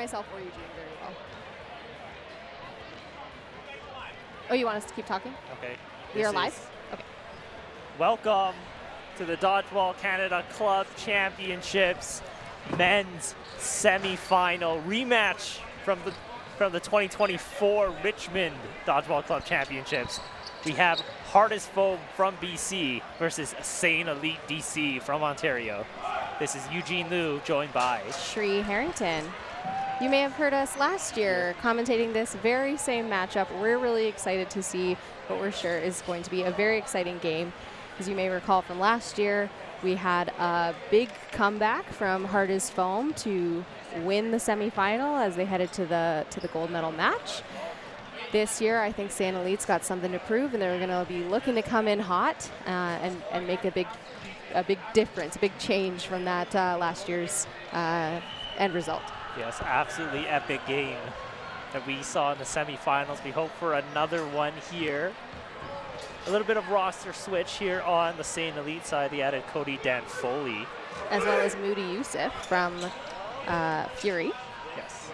myself or Eugene very well. Oh, you want us to keep talking? Okay. We are live? Okay. Welcome to the Dodgeball Canada Club Championships men's semi-final rematch from the 2024 Richmond Dodgeball Club Championships. We have Hardest Foam from BC versus Saiyan Elite DC from Ontario. This is Eugene Liu, joined by Shree Harrington. You may have heard us last year commentating this very same matchup. We're really excited to see what we're sure is going to be a very exciting game. As you may recall from last year, we had a big comeback from Hardest Foam to win the semifinal as they headed to the gold medal match. This year, I think Saiyan Elite's got something to prove, and they're going to be looking to come in hot and make a big difference, a big change from that last year's end result. Yes, absolutely epic game that we saw in the semifinals. We hope for another one here. A little bit of roster switch here on the Saiyan Elite side. They added Cody Dan Foley. As well as Moody Youssef from Fury. Yes.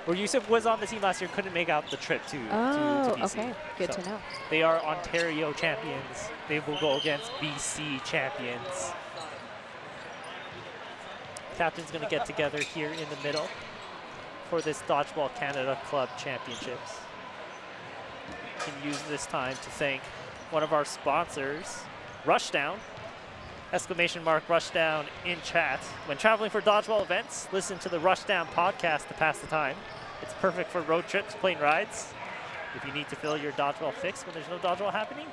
Where Youssef was on the team last year, couldn't make out the trip to BC. Okay, good to know. They are Ontario champions. They will go against BC champions. Captain's going to get together here in the middle for this Dodgeball Canada Club Championships. Can use this time to thank one of our sponsors, Rushdown. Exclamation mark Rushdown in chat. When traveling for dodgeball events, listen to the Rushdown podcast to pass the time. It's perfect for road trips, plane rides. If you need to fill your dodgeball fix when there's no dodgeball happening,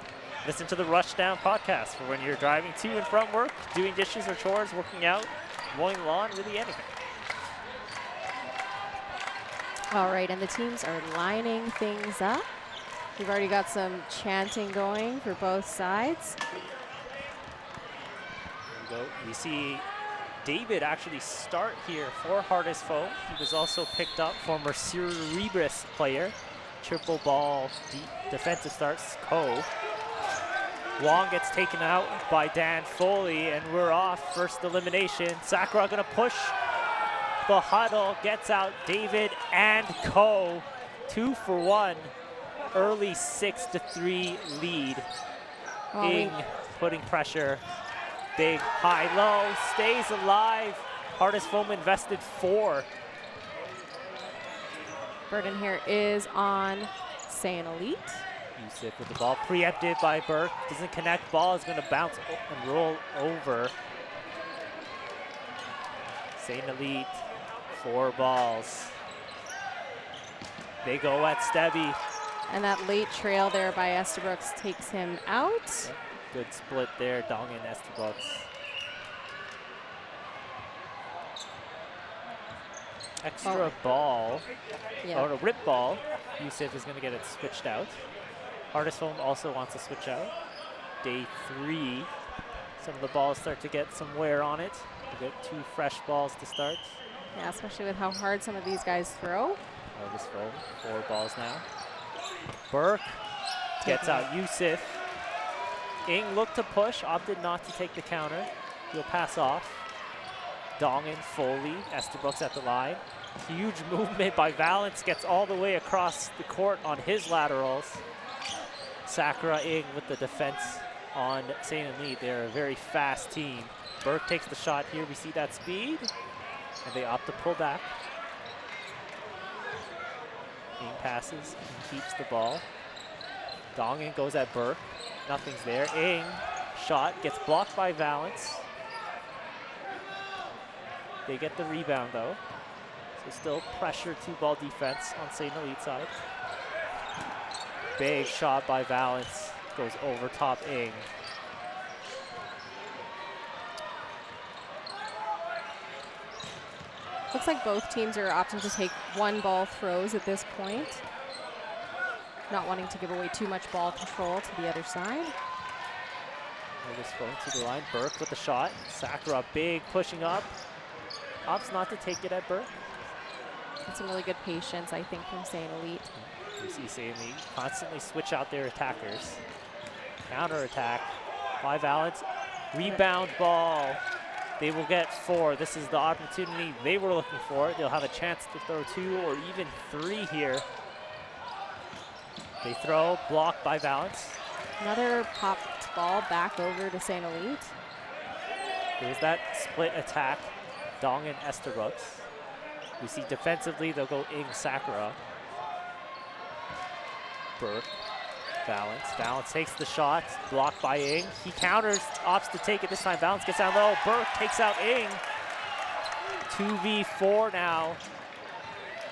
listen to the Rushdown podcast for when you're driving to and from work, doing dishes or chores, working out, mowing the lawn, really anything. All right, and the teams are lining things up. We've already got some chanting going for both sides. There we go. We see David actually start here for Hardest Foam. He was also picked up, former Cerebris player. Triple ball, defensive starts, Ko. Wong gets taken out by Dan Foley, and we're off. First elimination. Sakura gonna push the huddle, gets out David and Ko. 2 for 1. Early 6-3 lead. Ing putting pressure. Big, high, low, stays alive. Hardest Foam invested 4. Burden here is on Saiyan Elite. Youssef with the ball, preempted by Burke. Doesn't connect, ball is gonna bounce and roll over. Saiyan Elite, 4 balls. They go at Stevie. And that late trail there by Estabrooks takes him out. Yep. Good split there, Dong and Estabrooks. Extra ball, or a rip ball. Youssef is going to get it switched out. Hardest Foam also wants to switch out. Day 3, some of the balls start to get some wear on it. We get 2 fresh balls to start. Yeah, especially with how hard some of these guys throw. Hardest Foam, 4 balls now. Burke gets out Youssef. Ing looked to push, opted not to take the counter. He'll pass off. Dong and Foley, Estabrooks at the line. Huge movement by Valance, gets all the way across the court on his laterals. Sakura Ing with the defense on Saiyan Elite. They're a very fast team. Burke takes the shot here. We see that speed, and they opt to pull back. Ing passes and keeps the ball. Dongin goes at Burke. Nothing's there. Ing shot gets blocked by Valance. They get the rebound though. So still pressure 2-ball defense on Saiyan Elite side. Big shot by Valance. Goes over top Ing. Looks like both teams are opting to take 1-ball throws at this point. Not wanting to give away too much ball control to the other side. This phone to the line. Burke with the shot. Sakura big pushing up. Opts not to take it at Burke. And some really good patience, I think, from Saiyan Elite. You see Saiyan Elite constantly switch out their attackers. Counter attack by Valance. Rebound ball. They will get 4. This is the opportunity they were looking for. They'll have a chance to throw 2 or even 3 here. They throw, blocked by Valance. Another popped ball back over to Saiyan Elite. There's that split attack, Dong and Estabrooks. We see defensively, they'll go Ing Sakura. Burke, Valance. Valance takes the shot, blocked by Ing. He counters, opts to take it this time. Valance gets down low. Burke takes out Ing. 2v4 now.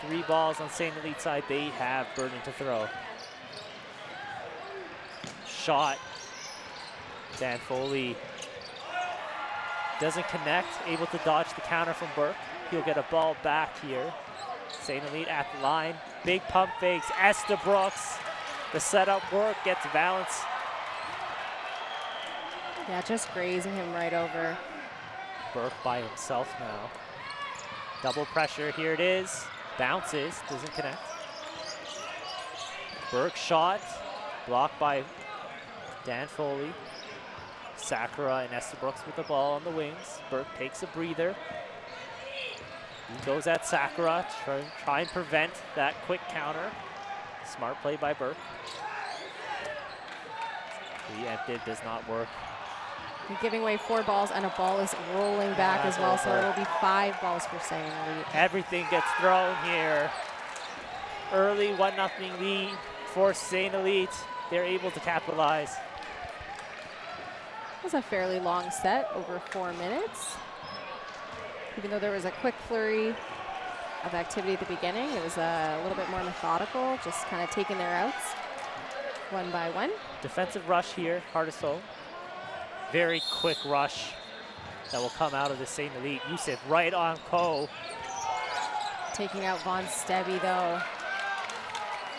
3 balls on Saiyan Elite side. They have Burden to throw. Shot. Dan Foley doesn't connect, able to dodge the counter from Burke. He'll get a ball back here. Saiyan Elite at the line. Big pump fakes. Estabrooks. The setup work gets Valance. Yeah, just grazing him right over. Burke by himself now. Double pressure, here it is. Bounces, doesn't connect. Burke shot, blocked by Dan Foley. Sakura and Estabrooks with the ball on the wings. Burke takes a breather. He goes at Sakura, try and prevent that quick counter. Smart play by Burke. Preempted, does not work. You're giving away 4 balls, and a ball is rolling back as well, so it'll be 5 balls for Saiyan Elite. Everything gets thrown here. Early 1-0 lead for Saiyan Elite. They're able to capitalize. It was a fairly long set, over 4 minutes. Even though there was a quick flurry of activity at the beginning, it was a little bit more methodical, just kind of taking their outs one by one. Defensive rush here, hardest foe. Very quick rush that will come out of the Saiyan Elite. Yusuf right on Ko. Taking out Von Stebby though.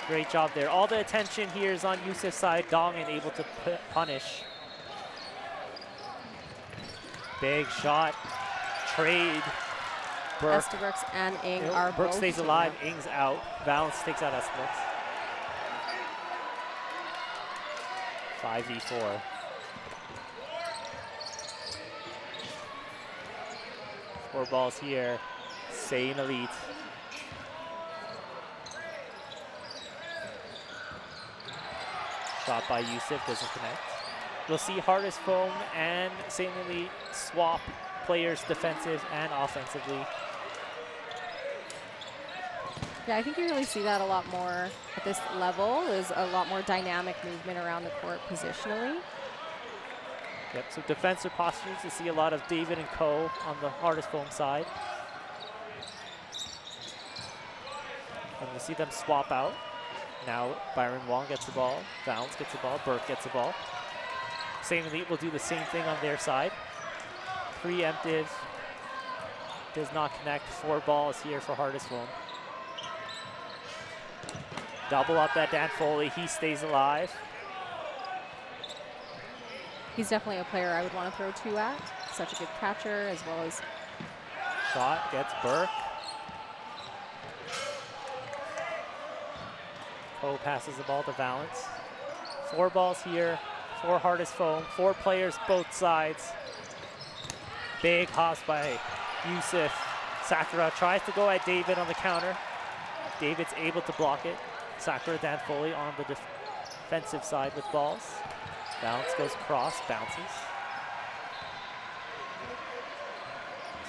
Great job there. All the attention here is on Yusuf's side. Dongan able to punish. Big shot. Trade. Burke. Estabrooks and Ing are Burke both stays alive. Ing's out. Valance takes out Estabrooks. 5v4. Four balls here. Saiyan Elite. Shot by Yusuf, doesn't connect. We'll see Hardest Foam and Saiyan Elite swap players defensive and offensively. Yeah, I think you really see that a lot more at this level. Is a lot more dynamic movement around the court positionally. Yep, so defensive postures, you see a lot of David and Ko on the Hardest Foam side. And you see them swap out. Now Byron Wong gets the ball, Valance gets the ball, Burke gets the ball. Saiyan Elite will do the same thing on their side. Preemptive, does not connect. 4 balls here for Hardest Foam. Double up that Dan Foley, he stays alive. He's definitely a player I would want to throw 2 at. Such a good catcher, as well as... Shot gets Burke. Ko passes the ball to Valance. 4 balls here, 4 Hardest Foam, 4 players both sides. Big hops by Yusuf. Sakura tries to go at David on the counter. David's able to block it. Sakura, Dan Foley on the defensive side with balls. Valance goes across, bounces.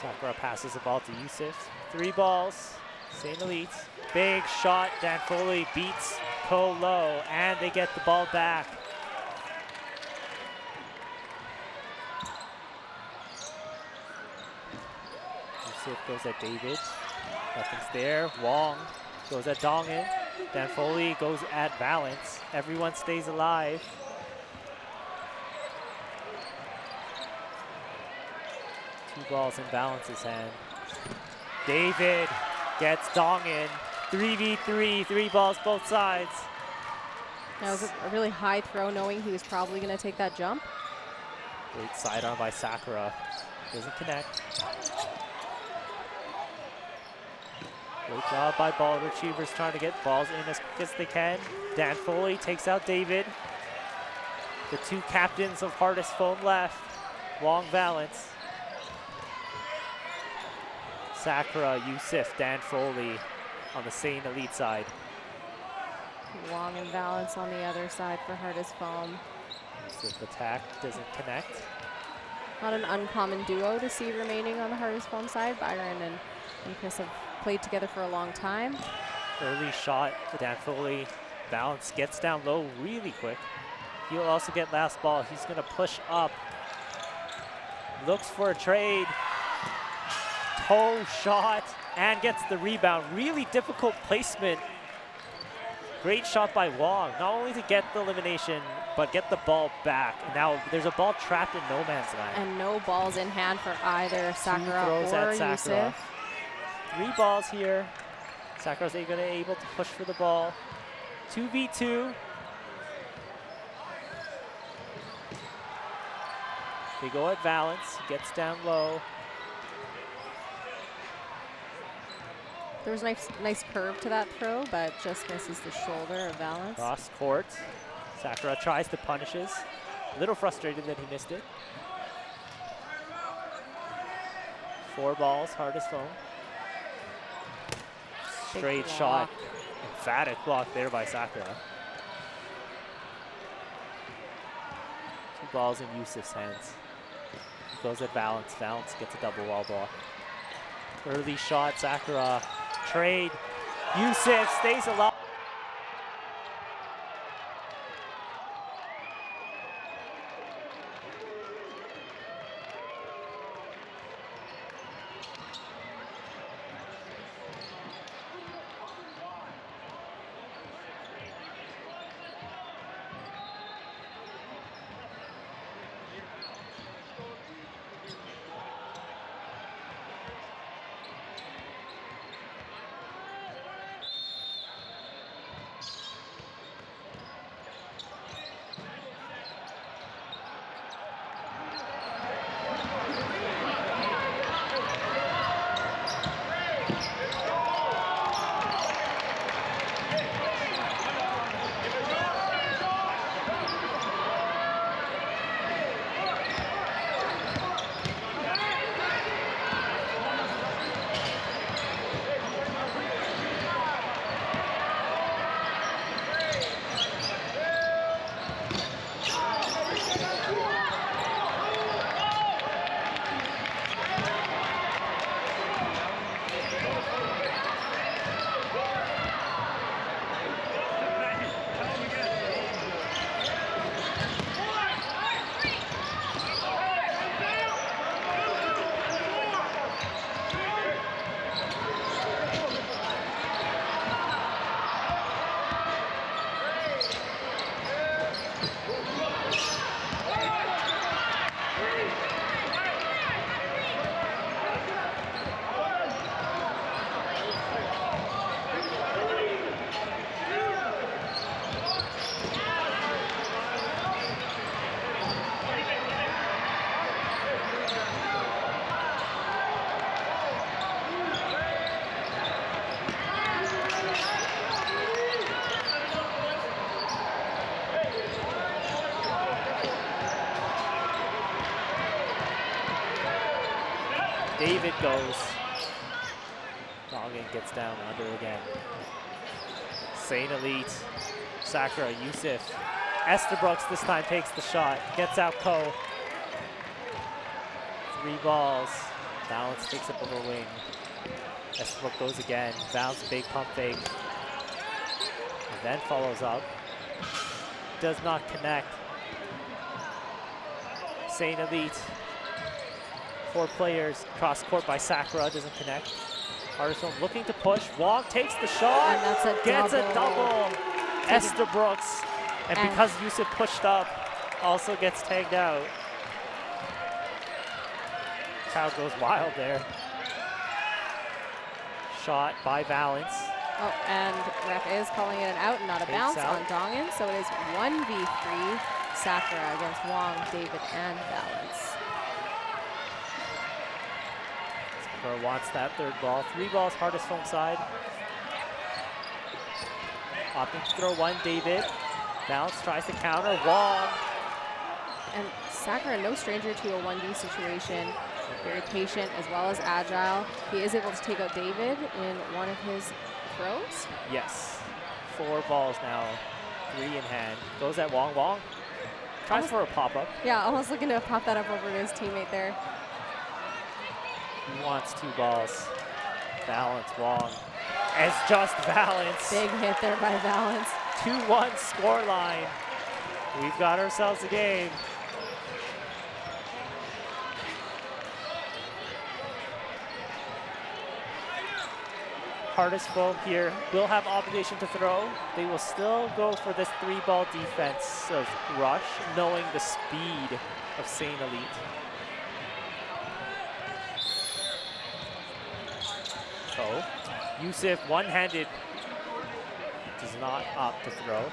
Sakura passes the ball to Yusuf. 3 balls, Saiyan Elite. Big shot, Dan Foley beats Ko low, and they get the ball back. Yusuf goes at David. Nothing's there. Wong goes at Dongan. Dan Foley goes at Valance. Everyone stays alive. Two balls in Valance's hand. David gets Dongan. 3v3, 3 balls both sides. That was a really high throw, knowing he was probably going to take that jump. Great sidearm by Sakura. Doesn't connect. Great job by ball retrievers trying to get balls in as quick as they can. Dan Foley takes out David. The 2 captains of Hardest Foam left. Wong, Valance. Sakura, Yusuf, Dan Foley on the Saiyan Elite side. Wong and Valance on the other side for hardest foam. Yusuf attack doesn't connect. Not an uncommon duo to see remaining on the hardest foam side. Byron and Chris have played together for a long time. Early shot to Dan Foley. Valance gets down low really quick. He'll also get last ball. He's going to push up. Looks for a trade. Toe shot and gets the rebound. Really difficult placement. Great shot by Wong. Not only to get the elimination, but get the ball back. And now there's a ball trapped in no man's land. And no balls in hand for either Sakura throws or at Sakura. Yusuf. 3 balls here. Sakura's able to push for the ball. 2v2. They go at Valance. Gets down low. There was a nice curve to that throw, but just misses the shoulder of Valance. Cross court. Sakura tries to punishes. A little frustrated that he missed it. 4 balls, hardest foam. Straight shot. Emphatic block there by Sakura. 2 balls in Yusuf's hands. He goes at Valance. Valance gets a double wall block. Early shot, Sakura. Trade. Yusuf stays alive. David goes. Doggin gets down under again. Saiyan Elite. Sakura, Yusuf. Estabrooks this time takes the shot. Gets out Ko. 3 balls. Valance takes it over wing. Estabrook goes again. Valance big pump fake. And then follows up. Does not connect. Saiyan Elite. 4 players, cross court by Sakura, doesn't connect. Hardest looking to push. Wong takes the shot, and that's a gets a double. Estabrooks, and because Yusuf pushed up, also gets tagged out. Crowd goes wild there. Shot by Valance. Oh, and ref is calling it an out and not a bounce out on Dongan, so it is 1v3 Sakura against Wong, David, and Valance. Wants that 3rd ball. 3 balls, hardest foam side. Opting to throw 1, David. Valance tries to counter. Wong. And Sakura, no stranger to a 1v situation. very patient as well as agile. He is able to take out David in one of his throws. Yes. 4 balls now. 3 in hand. Goes at Wong. Wong tries for a pop-up. Yeah, almost looking to pop that up over to his teammate there. He wants 2 balls. Balance, Wong. It's just Balance. Big hit there by Balance. 2-1 score line. We've got ourselves a game. Hardest foam here will have obligation to throw. They will still go for this 3-ball defense of rush, knowing the speed of Saiyan Elite. So, Yusuf one-handed does not opt to throw.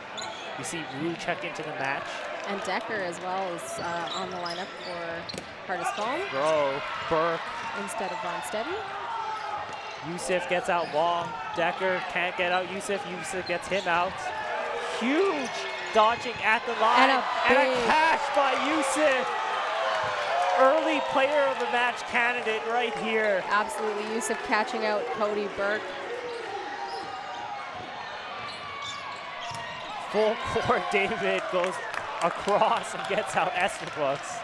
You see Wu check into the match. And Decker as well is on the lineup for hardest foam. Throw, Burke. Instead of Von Steady. Yusuf gets out Wong. Decker can't get out Yusuf. Yusuf gets him out. Huge dodging at the line. And a catch by Yusuf. Early player of the match candidate right here. Absolutely, Yusuf catching out Cody Burke. Full court, David goes across and gets out Esterbrook's.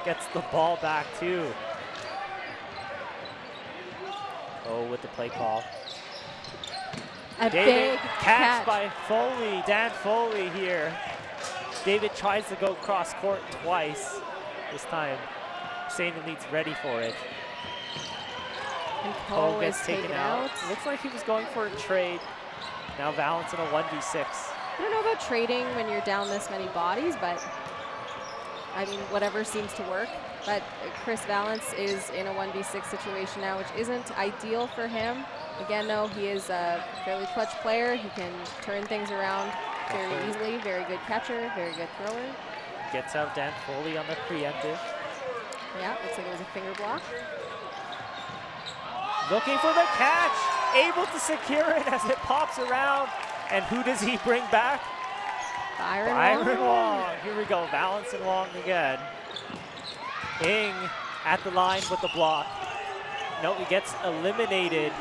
Gets the ball back too. Oh, with the play call. A David big catch by Foley, Dan Foley here. David tries to go cross court twice. This time, Saiyan Elite's ready for it. And Poe gets taken out. Looks like he was going for a trade. Now Valance in a 1v6. I don't know about trading when you're down this many bodies, but I mean, whatever seems to work. But Chris Valance is in a 1v6 situation now, which isn't ideal for him. Again, though, he is a fairly clutch player. He can turn things around very easily. Very good catcher, very good thrower. Gets out Dan Foley on the preemptive. Yeah, looks like it was a finger block. Looking for the catch. Able to secure it as it pops around. And who does he bring back? Byron Wong. Here we go, Valance and Wong again. Ing at the line with the block. No, he gets eliminated.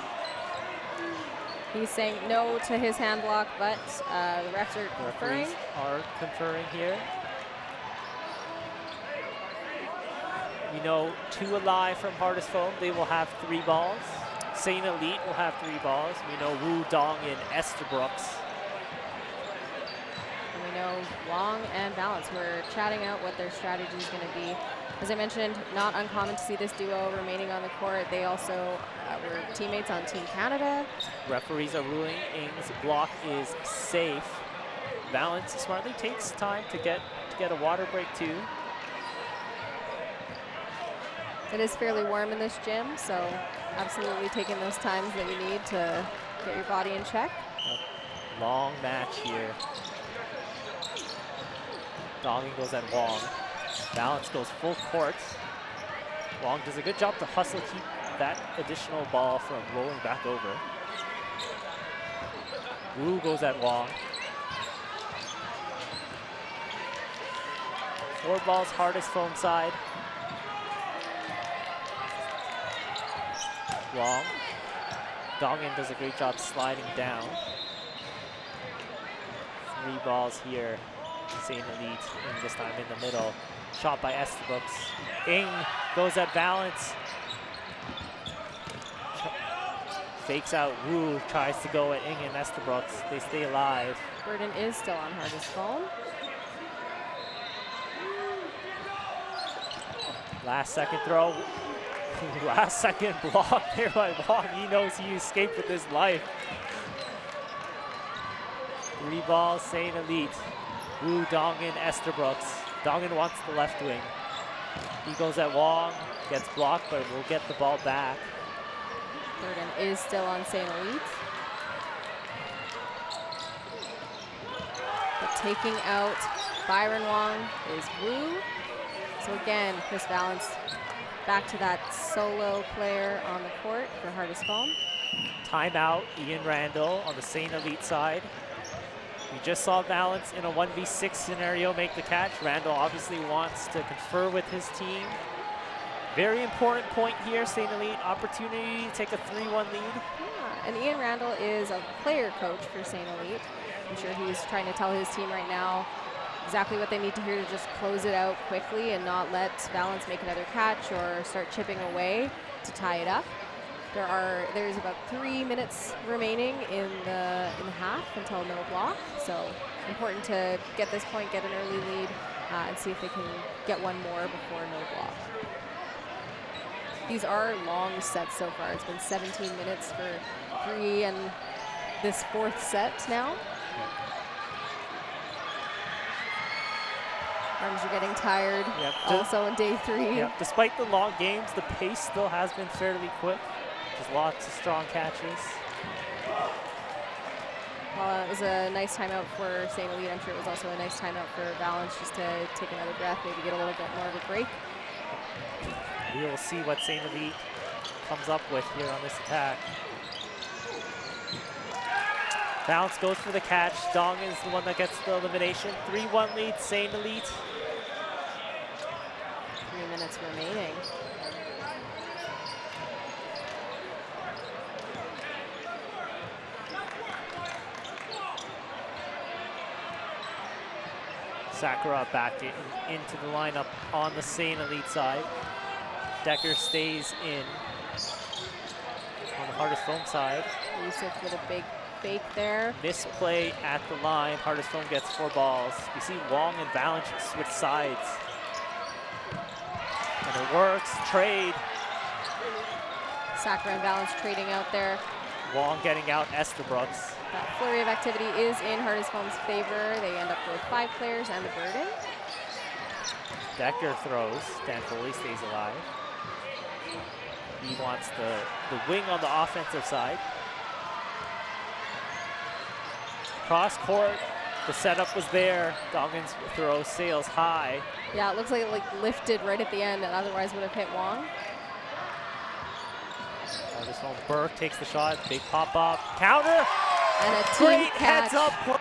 He's saying no to his hand block, but the refs are conferring. Referees are conferring here. We know 2 alive from hardest foam. They will have 3 balls. Saiyan Elite will have 3 balls. We know Wu Dong and Esterbrook's. And we know Wong and Valance who are chatting out what their strategy is going to be. As I mentioned, not uncommon to see this duo remaining on the court. They also were teammates on Team Canada. Referees are ruling Ing's block is safe. Valance smartly takes time to get a water break too. It is fairly warm in this gym, so absolutely taking those times that you need to get your body in check. A long match here. Donging goes at Wong. Valance goes full court. Wong does a good job to hustle, keep that additional ball from rolling back over. Wu goes at Wong. 4 balls, hardest foam side. Wong. Dongin does a great job sliding down. 3 balls here. Saiyan Elite, and this time in the middle. Shot by Esterbrook's. Ing goes at Valance. Fakes out Wu, tries to go at Ing and Esterbrook's. They stay alive. Burden is still on hardest foam. Last second throw. Last second block there by Wong. He knows he escaped with his life. 3 balls, Saiyan Elite. Wu, Dongin, Esterbrook's. Dongin wants the left wing. He goes at Wong, gets blocked, but will get the ball back. Burden is still on Saiyan Elite. But taking out Byron Wong is Wu. So again, Chris Valance back to that solo player on the court for hardest foam. Timeout, Ian Randall on the Saiyan Elite side. We just saw Valance in a 1v6 scenario make the catch. Randall obviously wants to confer with his team. Very important point here, Saiyan Elite. Opportunity to take a 3-1 lead. Yeah, and Ian Randall is a player coach for Saiyan Elite. I'm sure he's trying to tell his team right now exactly what they need to hear to just close it out quickly and not let Valence make another catch or start chipping away to tie it up. There's about 3 minutes remaining in the half until no block, so important to get this point, get an early lead, and see if they can get one more before no block. These are long sets so far. It's been 17 minutes for 3 and this 4th set now. Arms are getting tired. Yep. Also in day 3. Yep. Despite the long games, the pace still has been fairly quick. There's lots of strong catches. Well, it was a nice timeout for Saiyan Elite. I'm sure it was also a nice timeout for Valence just to take another breath, maybe get a little bit more of a break. We will see what Saiyan Elite comes up with here on this attack. Valence goes for the catch. Dong is the one that gets the elimination. 3-1 lead, Saiyan Elite. 3 minutes remaining. Sakura back into the lineup on the Saiyan Elite side. Decker stays in on the Hardest Foam side. Yusuf with a big fake there. Misplay at the line. Hardest Foam gets 4 balls. You see Wong and Valence switch sides. And it works. Trade. Sakura and Valence trading out there. Wong getting out Estabrooks. That flurry of activity is in Hardest Foam's favor. They end up with 5 players and a burden. Decker throws. Dan Foley stays alive. He wants the wing on the offensive side. Cross court. The setup was there. Doggin's throw sails high. Yeah, it looks like it lifted right at the end and otherwise would have hit Wong. This one, Burke takes the shot. Big pop up. Counter. And a team Great catch. heads up play.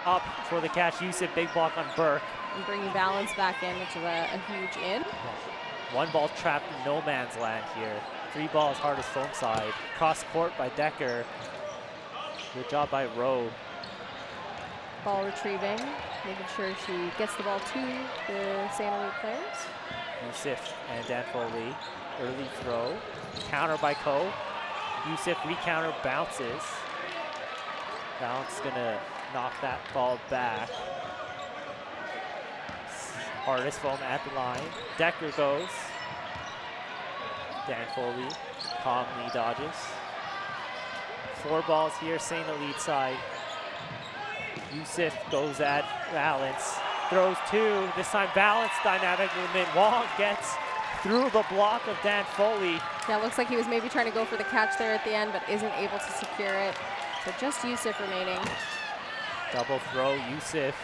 Up for the catch. Yusuf, big block on Burke. And bringing Valence back in, which is a huge in. One ball trapped in no man's land here. 3 balls, Hardest Foam side. Cross court by Decker. Good job by Rowe. Ball retrieving, making sure she gets the ball to the Saiyan Elite players. Yusuf and Dan Foley. Early throw. Counter by Ko. Yusuf recounter bounces. Valence gonna knock that ball back. Hardest Foam at the line. Decker goes. Dan Foley calmly dodges. 4 balls here, Saiyan Elite side. Yusuf goes at Valence. Throws 2. This time Valence dynamic movement. Wong gets through the block of Dan Foley. Yeah, it looks like he was maybe trying to go for the catch there at the end, but isn't able to secure it. So just Yusuf remaining. Double throw, Yusuf.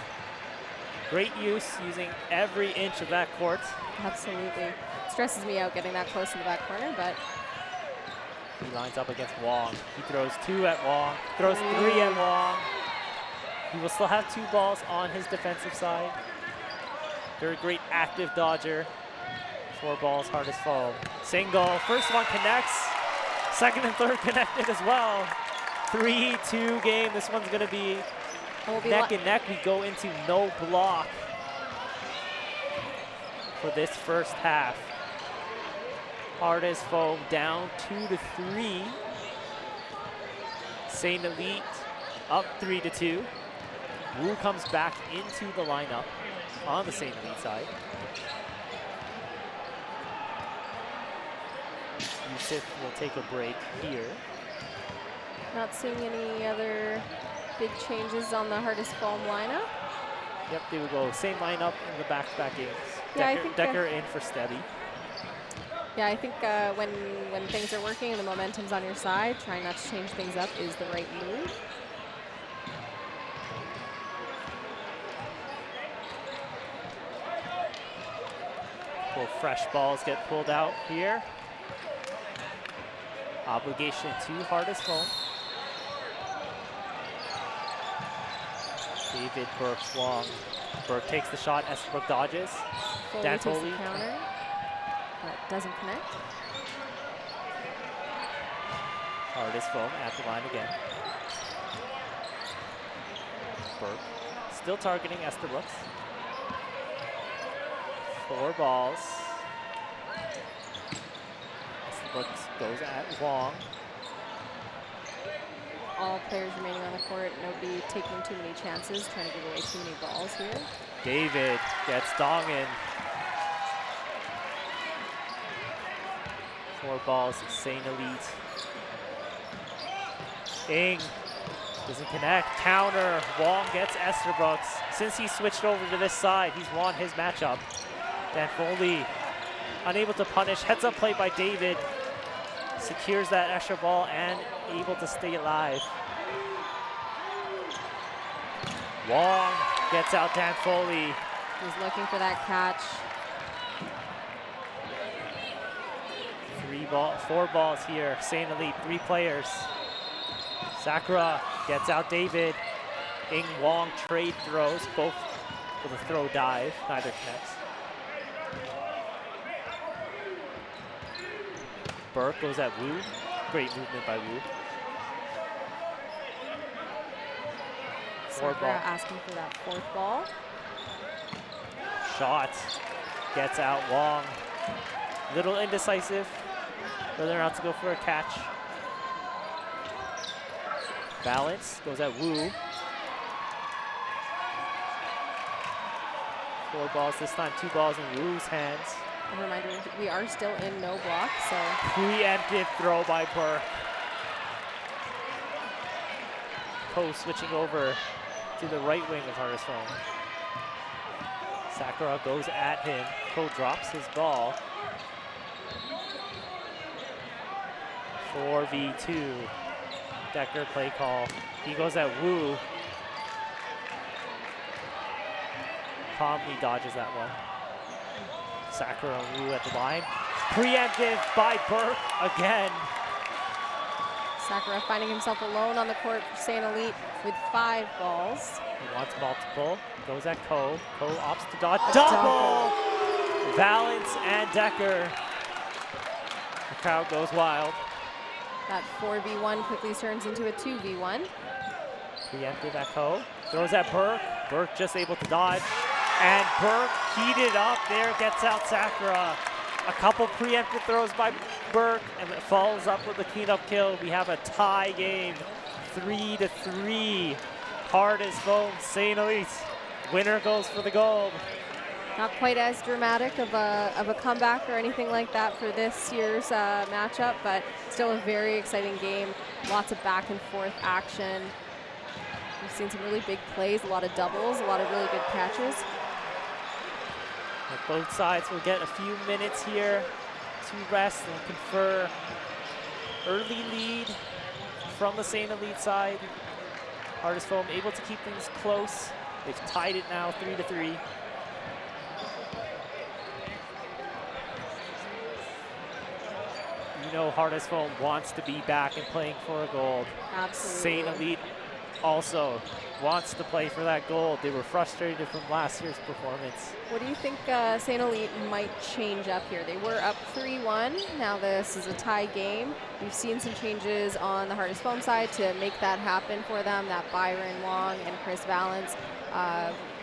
Great use, using every inch of that court. Absolutely. Stresses me out getting that close to the back corner, but he lines up against Wong. He throws 2 at Wong, throws 3 at Wong. He will still have 2 balls on his defensive side. Very great active dodger. 4 balls, Hardest Foam. Single, first one connects. Second and third connected as well. 3-2 game. This one's gonna be neck and neck. We go into no block for this first half. Hardest Foam down 2-3. Saiyan Elite up 3-2. Wu comes back into the lineup on the Saiyan Elite side. Yusuf will take a break here. not seeing any other big changes on the Hardest Foam lineup. Yep, they will go same lineup in the back-to-back games. Yeah, Decker in for Stebby. Yeah, I think when things are working and the momentum's on your side, trying not to change things up is the right move. Fresh balls get pulled out here. Obligation to hardest foam. David, Burke, Wong. Burke takes the shot, Estabrook dodges. Foley Dan takes the Foley. counter. That doesn't connect. Hardest foam at the line again. Burke still targeting Estabrooks. 4 balls. Estabrooks goes at Wong. All players remaining on the court. Nobody taking too many chances, trying to give away too many balls here. David gets Dongan. 4 balls, Saiyan Elite. Ing doesn't connect, counter. Wong gets Estabrooks. Since he switched over to this side, he's won his matchup. Dan Foley unable to punish. Heads up play by David. Secures that extra ball and able to stay alive. Wong gets out Dan Foley. He's looking for that catch. 4 balls here. Saiyan Elite, 3 players. Sakura gets out David. Ing Wong trade throws, both with a throw dive. Neither connects. Burke goes at Wu. Great movement by Wu. 4 Sakura ball. asking for that 4th ball. Shot. Gets out Wong. Little indecisive. Whether or not to go for a catch. Balance. Goes at Wu. 4 balls this time. 2 balls in Wu's hands. A reminder, we are still in no block, so. Preemptive throw by Burke. Ko switching over to the right wing of hardest foam. Sakura goes at him. Ko drops his ball. 4v2. Decker play call. He goes at Wu. Calmly dodges that one. Sakura and Wu at the line. Preemptive by Burke again. Sakura finding himself alone on the court for Saiyan Elite with 5 balls. He wants multiple. Goes at Ko. Ko opts to dodge. Double! Valance and Decker. The crowd goes wild. That 4v1 quickly turns into a 2v1. Preemptive at Ko. Throws at Burke. Burke just able to dodge. And Burke heated up there, gets out Sakura. A couple preemptive throws by Burke, and it follows up with a cleanup kill. We have a tie game, 3-3. Hardest foam, Saiyan Elite. Winner goes for the gold. Not quite as dramatic of a comeback or anything like that for this year's matchup, but still a very exciting game. Lots of back and forth action. We've seen some really big plays, a lot of doubles, a lot of really good catches. Both sides will get a few minutes here to rest and confer. Early lead from the Saiyan Elite side. Hardest foam able to keep things close. They've tied it now 3-3. You know Hardest foam wants to be back and playing for a gold. Absolutely. Saiyan Elite also wants to play for that gold. They were frustrated from last year's performance. What do you think Saiyan Elite might change up here? They were up 3-1. Now this is a tie game. We've seen some changes on the hardest foam side to make that happen for them. That Byron Wong and Chris Valance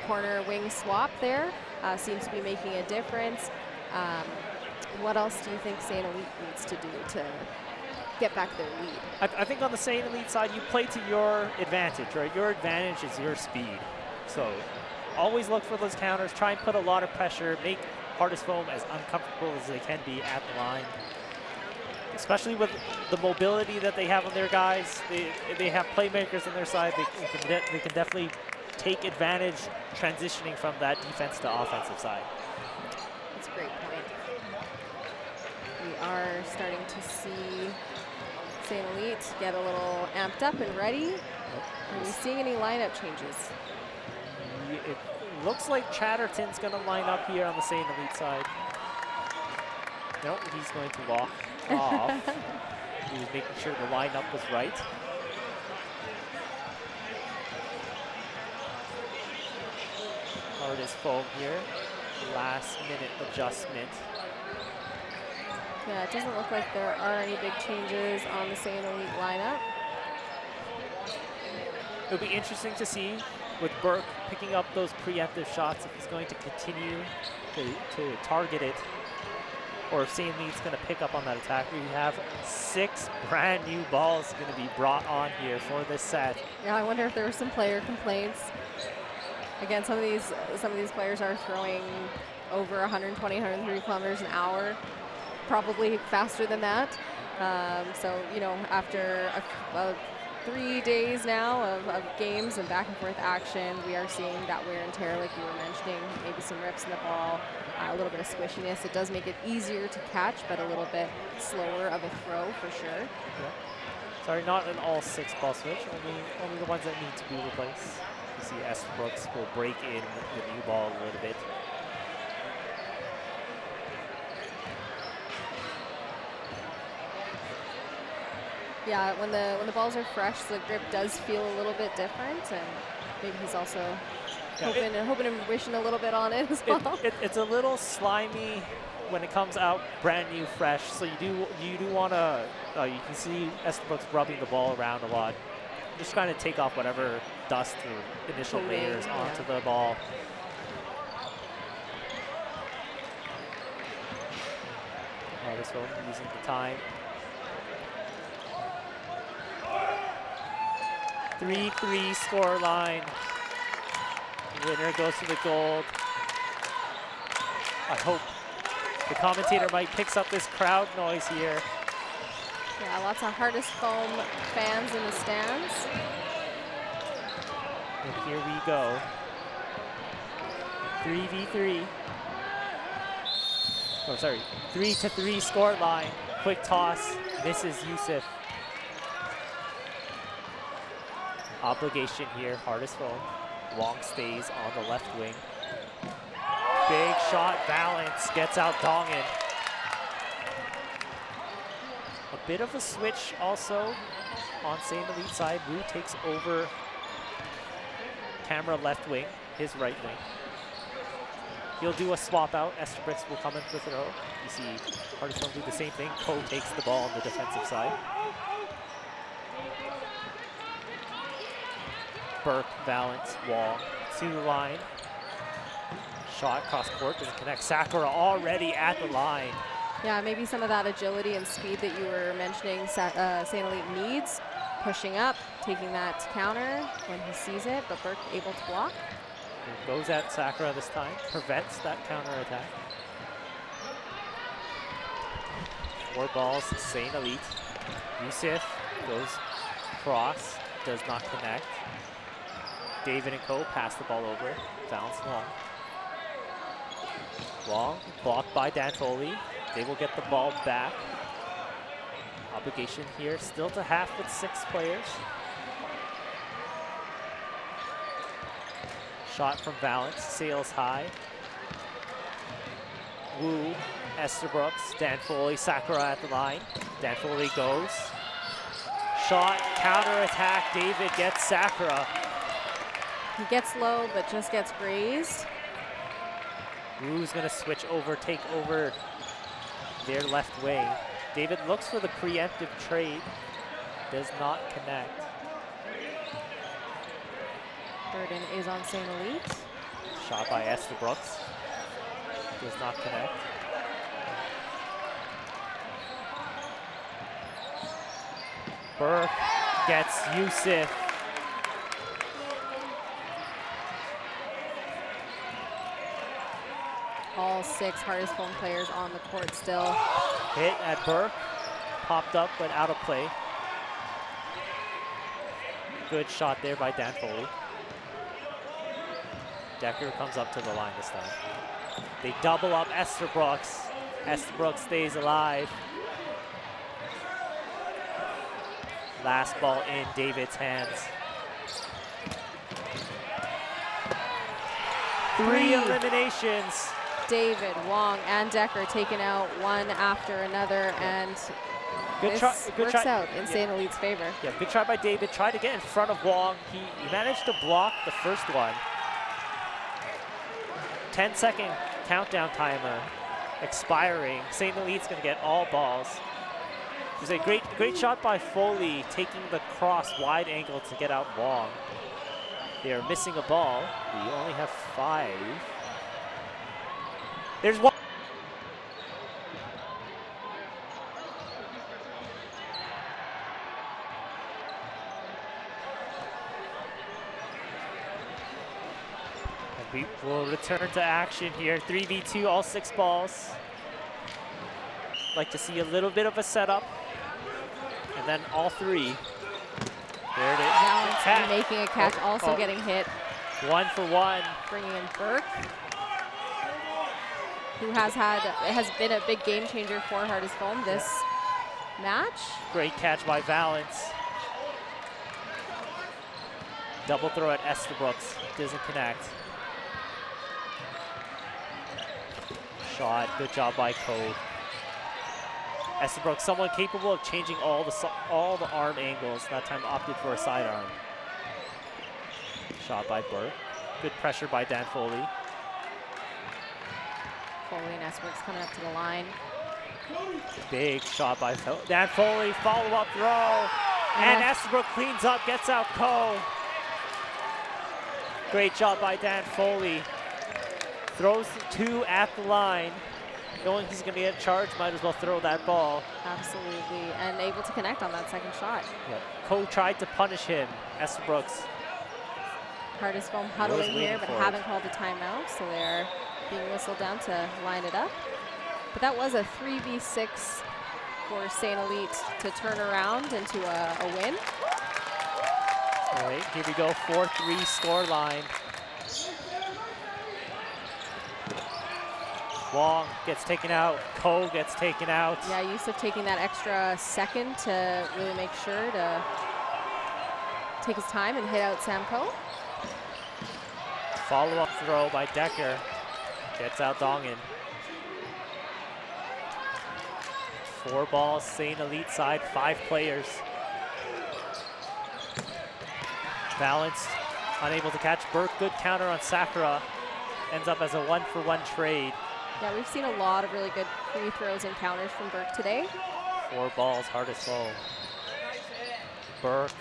corner wing swap there seems to be making a difference. What else do you think Saiyan Elite needs to do to get back their lead? I think on the Saiyan Elite side, you play to your advantage, right? Your advantage is your speed. So always look for those counters, try and put a lot of pressure, make hardest foam as uncomfortable as they can be at the line. Especially with the mobility that they have on their guys. They have playmakers on their side. They can definitely take advantage transitioning from that defense to offensive side. That's a great point. We are starting to see Saiyan Elite get a little amped up and ready. Are we seeing any lineup changes? It looks like Chatterton's going to line up here on the Saiyan Elite side. Nope, he's going to walk off. He was making sure the lineup was right. Hardest foam here. Last minute adjustment. Yeah, it doesn't look like there are any big changes on the Saiyan Elite lineup. It'll be interesting to see with Burke picking up those preemptive shots if he's going to continue to target it, or if Saiyan Elite's going to pick up on that attack. We have 6 brand new balls going to be brought on here for this set. Yeah, I wonder if there were some player complaints. Again, some of these players are throwing over 120, 130 kilometers an hour, probably faster than that. So, you know, after 3 days now of games and back and forth action, we are seeing that wear and tear, like you were mentioning, maybe some rips in the ball, a little bit of squishiness. It does make it easier to catch, but a little bit slower of a throw for sure. Yeah. Sorry, not an all 6 ball switch, only the ones that need to be replaced. You see Estabrook will break in the new ball a little bit. Yeah, when the balls are fresh, the grip does feel a little bit different, and maybe he's also hoping and wishing a little bit on it as well. It's a little slimy when it comes out brand new, fresh. So you do want to. You can see Estabrook's rubbing the ball around a lot, just trying to take off whatever dust or initial layers onto the ball. This one using the time. 3-3 score line. Winner goes to the gold. I hope the commentator might picks up this crowd noise here. Yeah, lots of Hardest Foam fans in the stands. And here we go. 3v3. Oh, sorry. 3-3 score line. Quick toss. Misses Yusuf. Obligation here. Hardest Foam. Wong stays on the left wing. Big shot. Balance. Gets out Dongan. A bit of a switch also on Saiyan Elite side. Wu takes over camera left wing, his right wing. He'll do a swap out. Estabrook will come in for throw. You see Hardest Foam do the same thing. Ko takes the ball on the defensive side. Burke, Valance, Wong to the line. Shot cross court, doesn't connect. Sakura already at the line. Yeah, maybe some of that agility and speed that you were mentioning Saiyan Elite needs. Pushing up, taking that counter when he sees it, but Burke able to block. It goes at Sakura this time, prevents that counter attack. 4 balls, Saiyan Elite. Yusuf goes cross, does not connect. David and Ko pass the ball over, bounce Wong. Wong blocked by Dan Foley. They will get the ball back. Obligation here, still to half with 6 players. Shot from Valance, sails high. Wu, Estabrook, Dan Foley, Sakura at the line. Dan Foley goes. Shot, counter attack, David gets Sakura. He gets low, but just gets grazed. Wu's gonna switch over, take over their left wing. David looks for the preemptive trade, does not connect. Burden is on Saiyan Elite. Shot by Estabrook, does not connect. Burke gets Yusuf. All 6 Hardest Foam players on the court still. Hit at Burke, popped up but out of play. Good shot there by Dan Foley. Decker comes up to the line this time. They double up Estabrook. Estabrook stays alive. Last ball in David's hands. 3 eliminations. David, Wong, and Decker taken out one after another, and Good this good works try. out in Saiyan Elite's favor. Yeah, good try by David. Tried to get in front of Wong. He managed to block the first one. 10-second countdown timer expiring. Saiyan Elite's going to get all balls. It was a great shot by Foley, taking the cross wide angle to get out Wong. They are missing a ball. We only have 5. There's one. We will return to action here. 3v2, all 6 balls. Like to see a little bit of a setup. And then all 3. There it is. Valance making a catch, also getting hit. 1 for 1. Bringing in Burke, who has been a big game changer for Hardest Foam this match. Great catch by Valance. Double throw at Estabrooks. Doesn't connect. Shot. Good job by Code. Estabrook, someone capable of changing all the arm angles. That time opted for a sidearm. Shot by Burke. Good pressure by Dan Foley. Foley and Estabrook's coming up to the line. Big shot by Dan Foley. Follow-up throw. And Estabrook cleans up, gets out Ko. Great job by Dan Foley. Throws 2 at the line. Knowing he's going to get charged, might as well throw that ball. Absolutely, and able to connect on that second shot. Yep. Ko tried to punish him, Estabrooks. Hardest Foam huddling here, but haven't called a timeout, so they're being whistled down to line it up. But that was a 3v6 for Saiyan Elite to turn around into a win. All right, here we go, 4-3 score line. Wong gets taken out, Ko gets taken out. Yeah, Yusuf taking that extra second to really make sure to take his time and hit out Sam Ko. Follow-up throw by Decker. Gets out Dongan. 4 balls, Saiyan Elite side, 5 players. Valance, unable to catch Burke. Good counter on Sakura. Ends up as a 1-for-1 trade. Yeah, we've seen a lot of really good free throws and counters from Burke today. 4 balls, Hardest Foam. Burke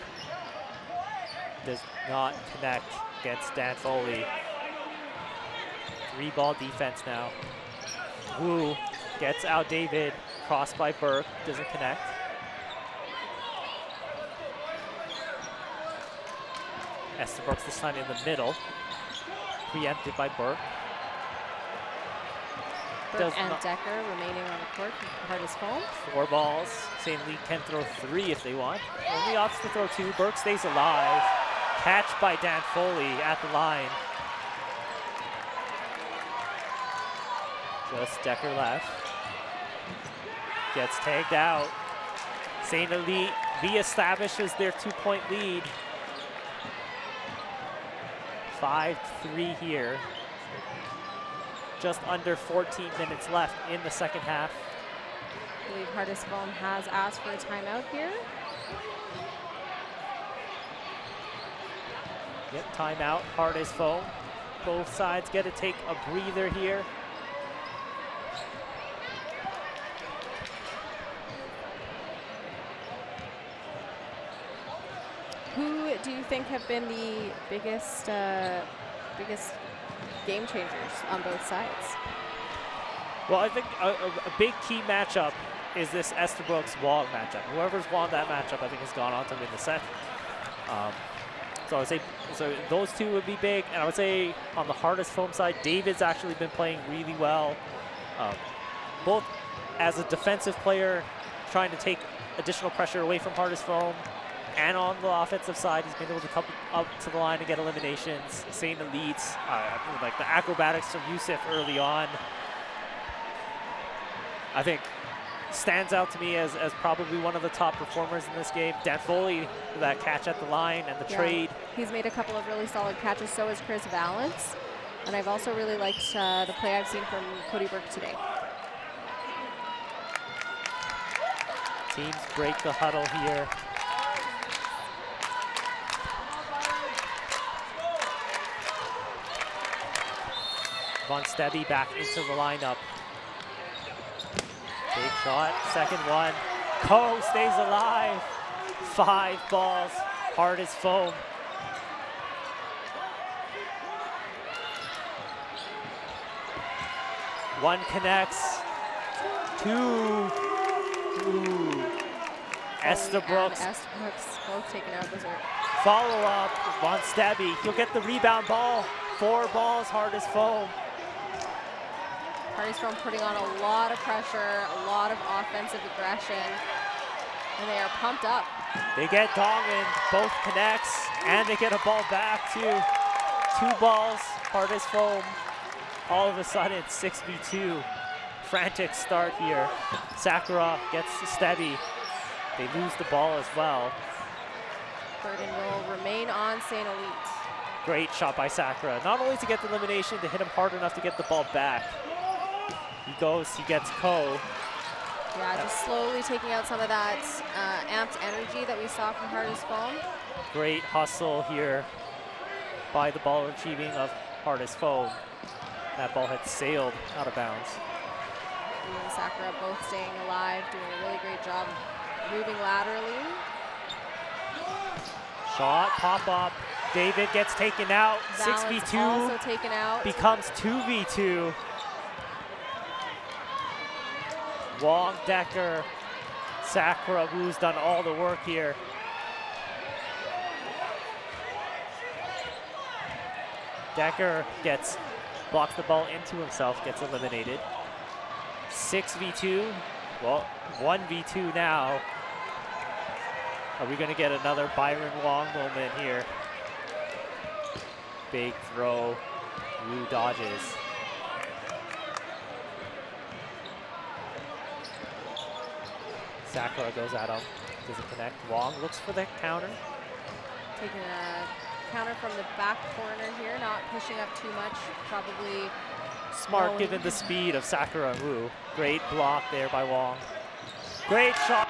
does not connect against Dan Foley. 3-ball defense now. Wu gets out David. Cross by Burke, doesn't connect. Estabrooks this time in the middle. Preempted by Burke. Burke and Decker remaining on the court for Hardest Foam. 4 balls. Saiyan Elite can throw 3 if they want. Only opts to throw 2. Burke stays alive. Catch by Dan Foley at the line. Just Decker left. Gets tagged out. Saiyan Elite re-establishes their 2-point lead. 5-3 here. Just under 14 minutes left in the second half. I believe Hardest Foam has asked for a timeout here. Yep, timeout, Hardest Foam. Both sides get to take a breather here. Who do you think have been the biggest game changers on both sides? Well, I think a big key matchup is this Estabrooks-Wong matchup. Whoever's won that matchup, I think, has gone on to win the set. So I would say those 2 would be big, and I would say on the Hardest Foam side, David's actually been playing really well, both as a defensive player, trying to take additional pressure away from Hardest Foam, and on the offensive side, he's been able to come up to the line and get eliminations. Saiyan Elite, like the acrobatics from Yusuf early on, I think stands out to me as probably one of the top performers in this game. Dan Foley, that catch at the line and the trade. He's made a couple of really solid catches, so has Chris Valance. And I've also really liked the play I've seen from Cody Burke today. Teams break the huddle here. Von Stebby back into the lineup. Big shot, second one. Ko stays alive. 5 balls, hard as foam. One connects, 2. Ooh. Estabrooks. Estabrooks both taken out berserk. Follow up, Von Stebby. He'll get the rebound ball. 4 balls, hard as foam. Hardest Foam putting on a lot of pressure, a lot of offensive aggression, and they are pumped up. They get Dongin, both connects, and they get a ball back too. 2 balls, hard as foam. All of a sudden, 6v2. Frantic start here. Sakura gets Stebby. They lose the ball as well. Burden will remain on Saiyan Elite. Great shot by Sakura. Not only to get the elimination, to hit him hard enough to get the ball back. He goes, he gets Ko. Yeah, just slowly taking out some of that amped energy that we saw from Hardest Foam. Great hustle here by the ball retrieving of Hardest Foam. That ball had sailed out of bounds. Lee and Sakura both staying alive, doing a really great job moving laterally. Shot, pop up. David gets taken out. Balance 6v2 also taken out. becomes 2v2. Wong, Decker, Sakura, Wu's done all the work here. Decker blocks the ball into himself, gets eliminated. 6v2, well, 1v2 now. Are we gonna get another Byron Wong moment here? Big throw, Wu dodges. Sakura goes at him, doesn't connect. Wong looks for the counter. Taking a counter from the back corner here, not pushing up too much, probably Smart given the speed of Sakura and Wu. Great block there by Wong. Great shot.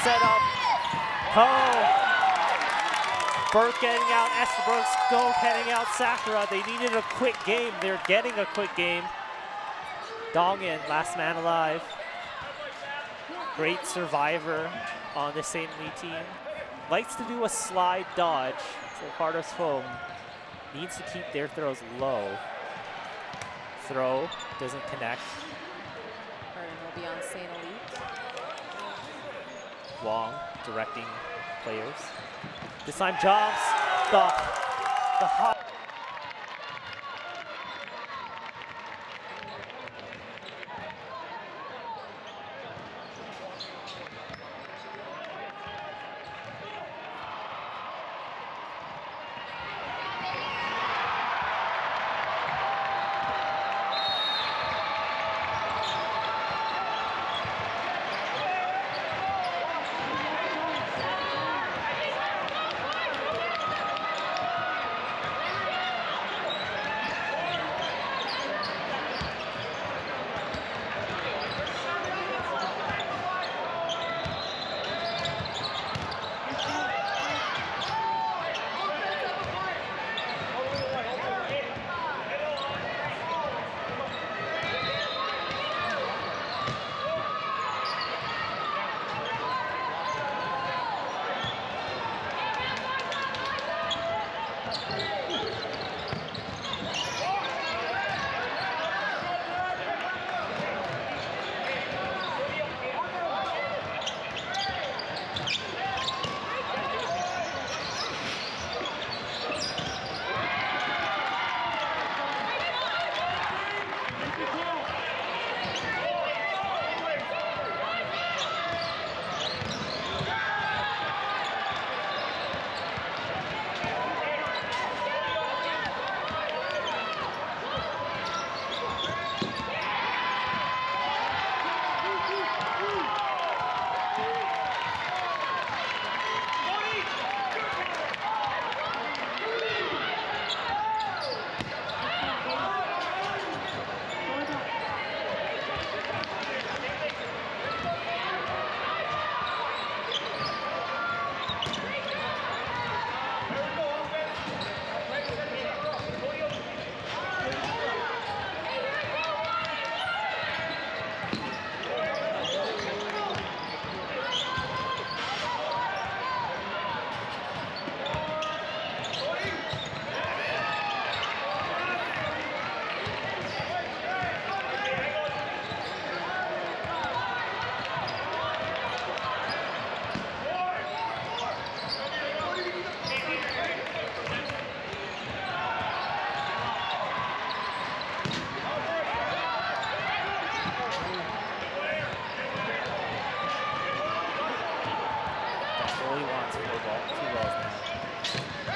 set up. Oh! Burke getting out, Estabrook getting out Sakura. They needed a quick game. They're getting a quick game. Dongin, last man alive. Great survivor on the Saiyan Elite team. Likes to do a slide dodge. So hardest foam needs to keep their throws low. Throw doesn't connect. Burden will be on Saiyan Elite. Wong directing players. This time jumps. The hot.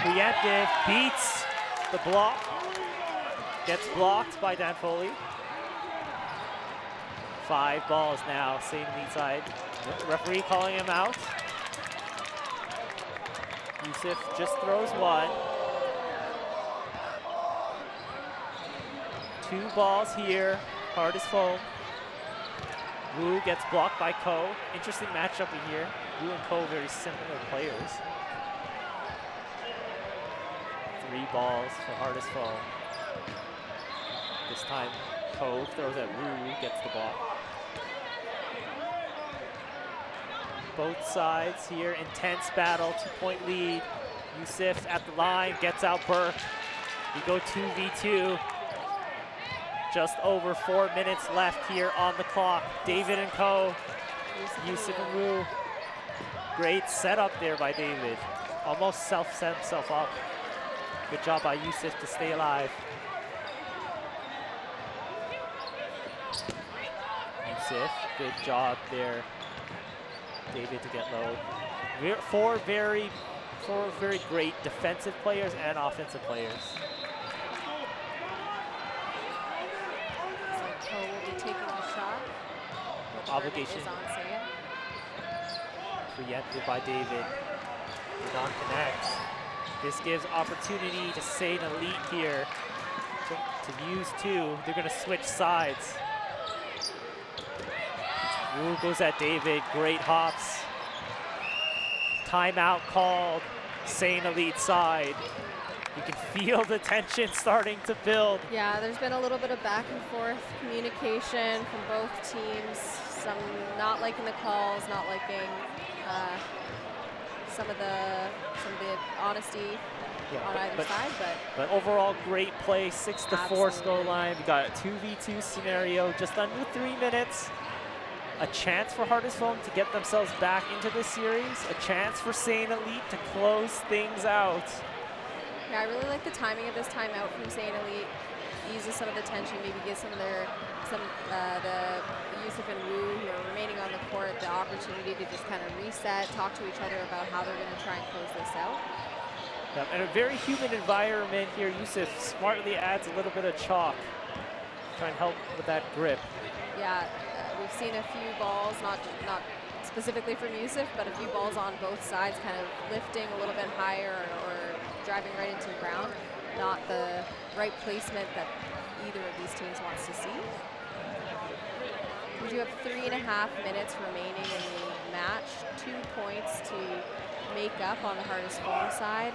Preemptive, beats the block, gets blocked by Dan Foley. 5 balls now, Saiyan Elite side. Referee calling him out. Yusuf just throws 1. 2 balls here, hardest foam. Wu gets blocked by Ko. Interesting matchup in here. Wu and Ko very similar players. 3 balls for hardest foam. This time Ko throws at Wu, gets the ball. Both sides here, intense battle, 2-point lead. Yusuf at the line, gets out Burke. We go 2v2. Just over 4 minutes left here on the clock. David and Ko, Yusuf and Wu. Great setup there by David. Almost set himself up. Good job by Yusuf to stay alive. Yusuf, good job there. David to get low. Four very great defensive players and offensive players. So Ko will be taking a shot. Obligation. Preempted by David. Did not connect. This gives opportunity to Saiyan Elite here to use 2. They're going to switch sides. Wu goes at David. Great hops. Timeout called, Saiyan Elite side. You can feel the tension starting to build. Yeah, there's been a little bit of back and forth communication from both teams. Some not liking the calls, not liking some of the honesty on either side, but overall great play. 6-4 scoreline. We got a 2v2 scenario, just under 3 minutes. A chance for Hardest Phone to get themselves back into this series. A chance for Saiyan Elite to close things out. Yeah, I really like the timing of this timeout from Saiyan Elite. Eases some of the tension, maybe gives the Yusuf and Wu who are remaining on the court the opportunity to just kind of reset, talk to each other about how they're going to try and close this out. Yeah, in a very humid environment here, Yusuf smartly adds a little bit of chalk, try and help with that grip. Yeah, we've seen a few balls, not specifically from Yusuf, but a few balls on both sides kind of lifting a little bit higher or driving right into the ground. Not the right placement that either of these teams wants to see. We do have 3.5 minutes remaining in the match, 2 points to make up on the Hardest Phone side.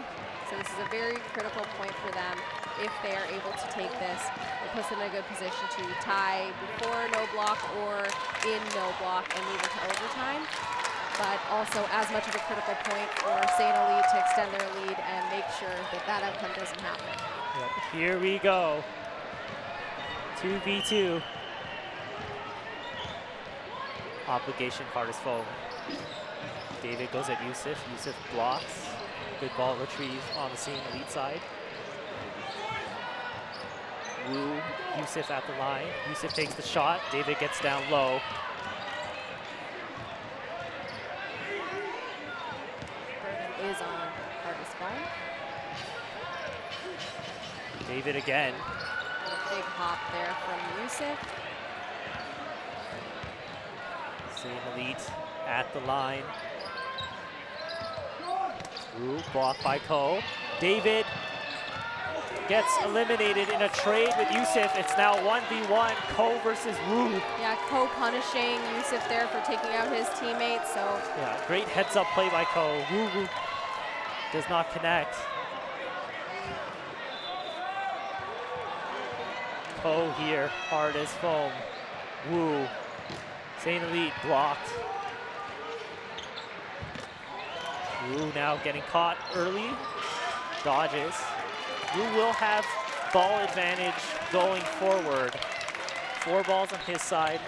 So this is a very critical point for them. If they are able to take this, it puts them in a good position to tie before no block or in no block and move into overtime. But also as much of a critical point for Saiyan Elite to extend their lead and make sure that that outcome doesn't happen. Yep. Here we go. 2v2. Obligation Hardest Phone. David goes at Yusuf. Yusuf blocks. Good ball retrieve on the Saiyan Elite side. Wu, Yusuf at the line. Yusuf takes the shot. David gets down low. Is on Hardest Phone. David again. A big hop there from Yusuf. Saiyan Elite at the line. Wu blocked by Ko. David gets eliminated in a trade with Yusuf. It's now 1v1, Ko versus Wu. Yeah, Ko punishing Yusuf there for taking out his teammates. So yeah, great heads up play by Ko. Wu does not connect. Ko here, Hardest Phone. Wu, Saiyan Elite blocked. Wu now getting caught early, dodges. Wu will have ball advantage going forward. 4 balls on his side.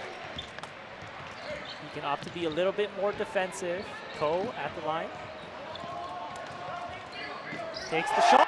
He can opt to be a little bit more defensive. Ko at the line. Takes the shot.